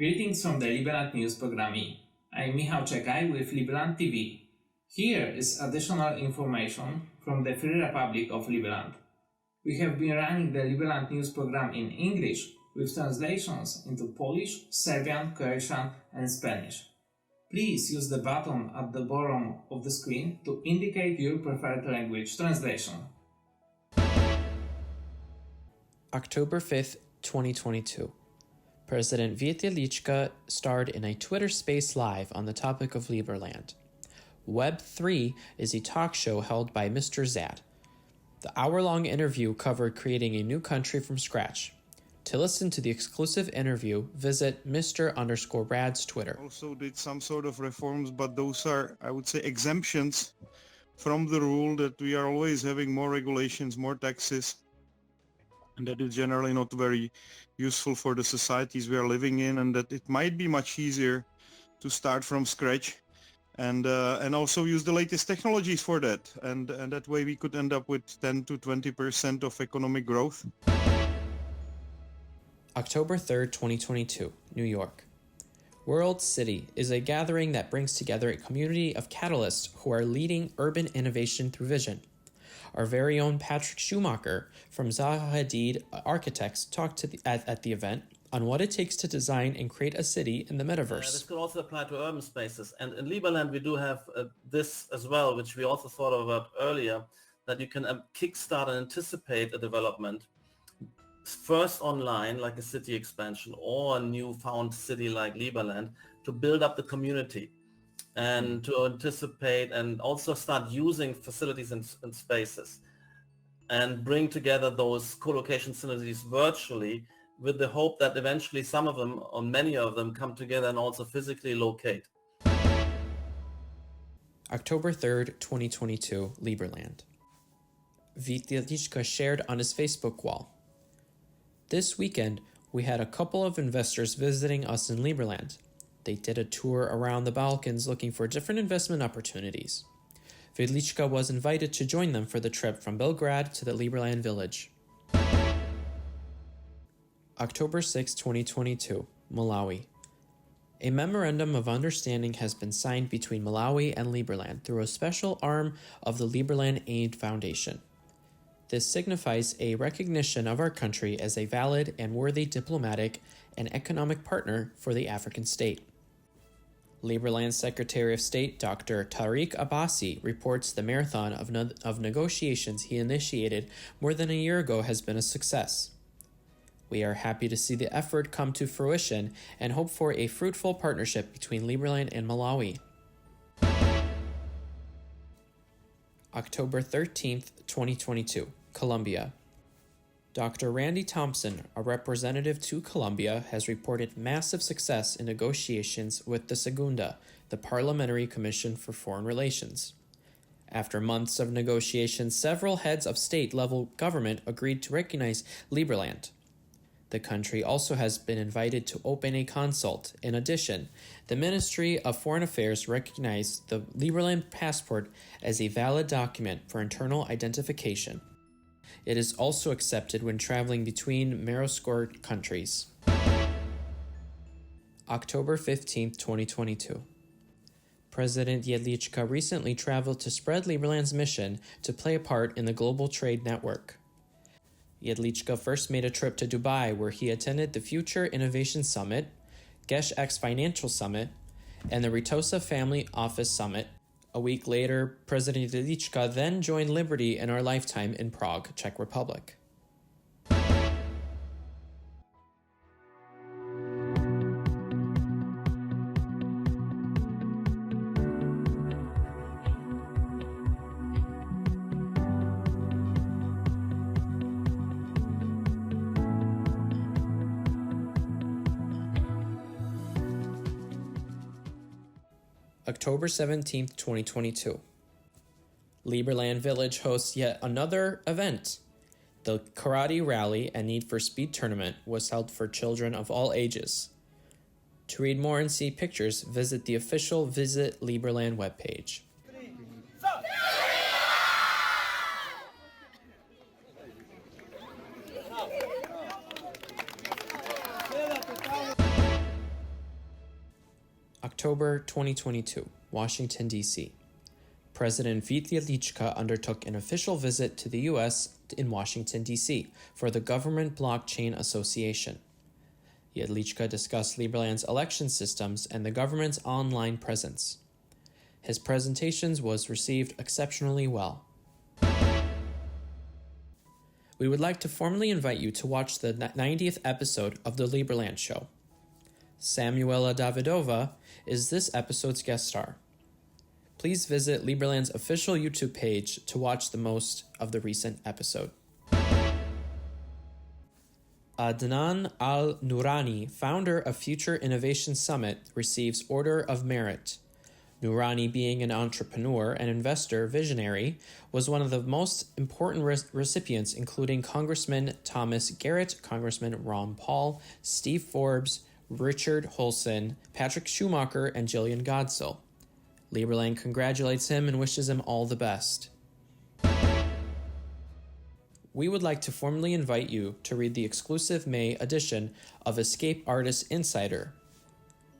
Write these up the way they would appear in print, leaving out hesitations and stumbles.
Greetings from the Liberland News Programme. I'm Michał Czekaj with Liberland TV. Here is additional information from the Free Republic of Liberland. We have been running the Liberland News Programme in English with translations into Polish, Serbian, Croatian and Spanish. Please use the button at the bottom of the screen to indicate your preferred language translation. October 5th, 2022. President Wietliczka starred in a Twitter Space Live on the topic of Liberland. Web3 is a talk show held by Mr. Zad. The hour-long interview covered creating a new country from scratch. To listen to the exclusive interview, visit Mr_Rad's Twitter. Also did some sort of reforms, but those are, I would say, exemptions from the rule that we are always having more regulations, more taxes, and that is generally not very useful for the societies we are living in, and that it might be much easier to start from scratch and also use the latest technologies for that, and that way we could end up with 10 to 20% of economic growth. October 3rd, 2022, New York. World City is a gathering that brings together a community of catalysts who are leading urban innovation through vision. Our very own Patrick Schumacher from Zaha Hadid Architects talked at the event on what it takes to design and create a city in the metaverse. This could also apply to urban spaces. And in Liberland, we do have this as well, which we also thought about earlier, that you can kickstart and anticipate a development first online, like a city expansion or a new found city like Liberland, to build up the community and to anticipate and also start using facilities and spaces and bring together those co-location synergies virtually, with the hope that eventually some of them or many of them come together and also physically locate. October 3rd, 2022, Liberland. Wietliczka shared on his Facebook wall. This weekend, we had a couple of investors visiting us in Liberland. They did a tour around the Balkans looking for different investment opportunities. Wietliczka was invited to join them for the trip from Belgrade to the Liberland village. October 6, 2022, Malawi. A memorandum of understanding has been signed between Malawi and Liberland through a special arm of the Liberland Aid Foundation. This signifies a recognition of our country as a valid and worthy diplomatic and economic partner for the African state. Liberland's Secretary of State, Dr. Tariq Abbasi, reports the marathon of negotiations he initiated more than a year ago has been a success. We are happy to see the effort come to fruition and hope for a fruitful partnership between Liberland and Malawi. October 13th, 2022, Colombia. Dr. Randy Thompson, a representative to Colombia, has reported massive success in negotiations with the Segunda, the Parliamentary Commission for Foreign Relations. After months of negotiations, several heads of state-level government agreed to recognize Liberland. The country also has been invited to open a consult. In addition, the Ministry of Foreign Affairs recognized the Liberland passport as a valid document for internal identification. It is also accepted when traveling between Mercosur countries. October 15, 2022. President Wietliczka recently traveled to spread Liberland's mission to play a part in the global trade network. Wietliczka first made a trip to Dubai, where he attended the Future Innovation Summit, GeshX Financial Summit, and the Ritosa Family Office Summit. A week later, President Wietliczka then joined Liberty in Our Lifetime in Prague, Czech Republic. October 17, 2022. Liberland Village hosts yet another event. The Karate Rally and Need for Speed Tournament was held for children of all ages. To read more and see pictures, visit the official Visit Liberland webpage. October 2022, Washington, D.C. President Vít undertook an official visit to the U.S. in Washington, D.C. for the Government Blockchain Association. Jedlička discussed Liberland's election systems and the government's online presence. His presentations was received exceptionally well. We would like to formally invite you to watch the 90th episode of the Liberland Show. Samuela Davidova is this episode's guest star. Please visit Liberland's official YouTube page to watch the most of the recent episode. Adnan al-Noorani, founder of Future Innovation Summit, receives Order of Merit. Noorani, being an entrepreneur and investor visionary, was one of the most important recipients, including Congressman Thomas Garrett, Congressman Ron Paul, Steve Forbes, Richard Holson, Patrick Schumacher, and Jillian Godsill. Liberland congratulates him and wishes him all the best. We would like to formally invite you to read the exclusive May edition of Escape Artist Insider.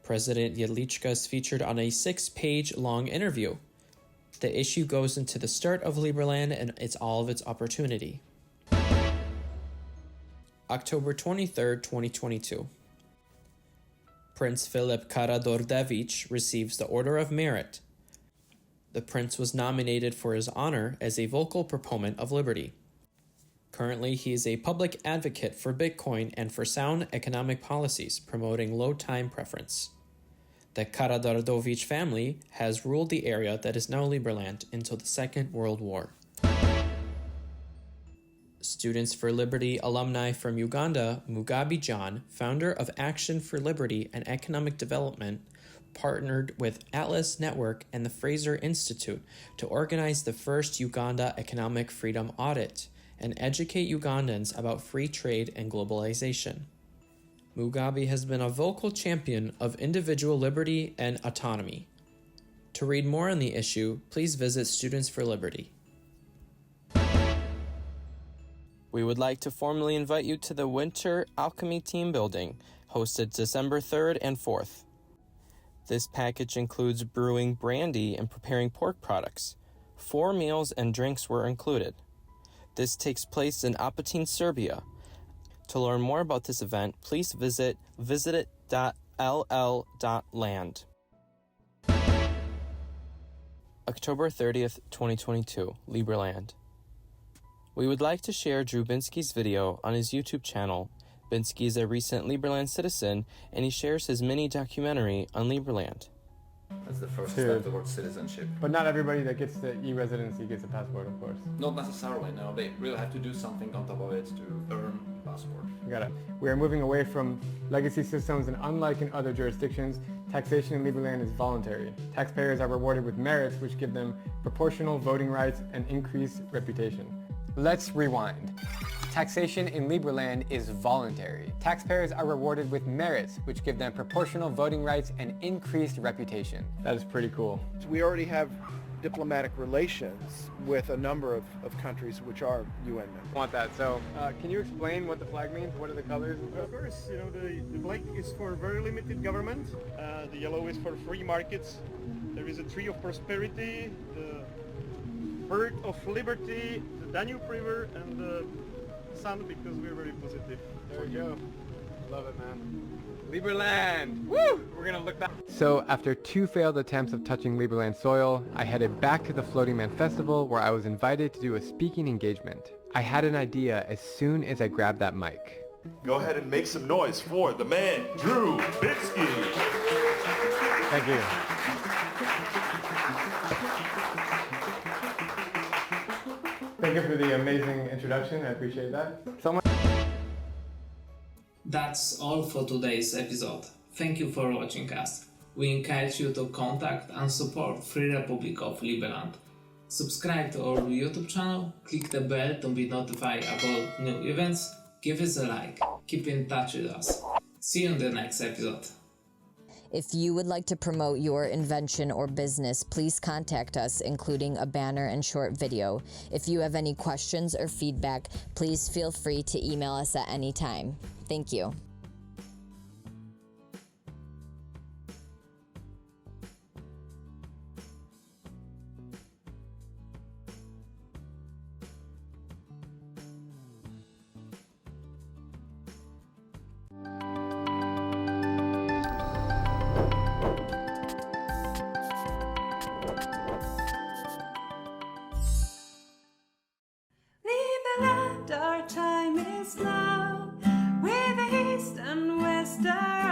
President Jedlička is featured on a 6-page long interview. The issue goes into the start of Liberland and all of its opportunity. October 23rd, 2022. Prince Filip Karađorđević receives the Order of Merit. The prince was nominated for his honor as a vocal proponent of liberty. Currently, he is a public advocate for Bitcoin and for sound economic policies, promoting low time preference. The Karađorđević family has ruled the area that is now Liberland until the Second World War. Students for Liberty alumni from Uganda, Mugabe John, founder of Action for Liberty and Economic Development, partnered with Atlas Network and the Fraser Institute to organize the first Uganda Economic Freedom Audit and educate Ugandans about free trade and globalization. Mugabe has been a vocal champion of individual liberty and autonomy. To read more on the issue, please visit Students for Liberty. We would like to formally invite you to the Winter ALCHEMY team building, hosted December 3rd and 4th. This package includes brewing brandy and preparing pork products. 4 meals and drinks were included. This takes place in Apatin, Serbia. To learn more about this event, please visit it.ll.land. October 30th, 2022, Liberland. We would like to share Drew Binsky's video on his YouTube channel. Binsky is a recent Liberland citizen, and he shares his mini documentary on Liberland. That's the first step towards citizenship. But not everybody that gets the e-residency gets a passport, of course. Not necessarily, no. They really have to do something on top of it to earn a passport. Got it. We are moving away from legacy systems, and unlike in other jurisdictions, taxation in Liberland is voluntary. Taxpayers are rewarded with merits, which give them proportional voting rights and increased reputation. Let's rewind. Taxation in Liberland is voluntary. Taxpayers are rewarded with merits, which give them proportional voting rights and increased reputation. That is pretty cool. We already have diplomatic relations with a number of countries which are UN members. Want that. So, can you explain what the flag means? What are the colors? Of course, the black is for very limited government, the yellow is for free markets. There is a tree of prosperity, the bird of liberty, the Danube River, and the sun, because we're very positive. There we go. Love it, man. Liberland! Woo! We're gonna look back. So after 2 failed attempts of touching Liberland soil, I headed back to the Floating Man Festival, where I was invited to do a speaking engagement. I had an idea as soon as I grabbed that mic. Go ahead and make some noise for the man, Drew Binsky. Thank you. Thank you for the amazing introduction. I appreciate that. That's all for today's episode. Thank you for watching us. We encourage you to contact and support Free Republic of Liberland. Subscribe to our YouTube channel, click the bell to be notified about new events, give us a like, keep in touch with us. See you in the next episode. If you would like to promote your invention or business, please contact us, including a banner and short video. If you have any questions or feedback, please feel free to email us at any time. Thank you. after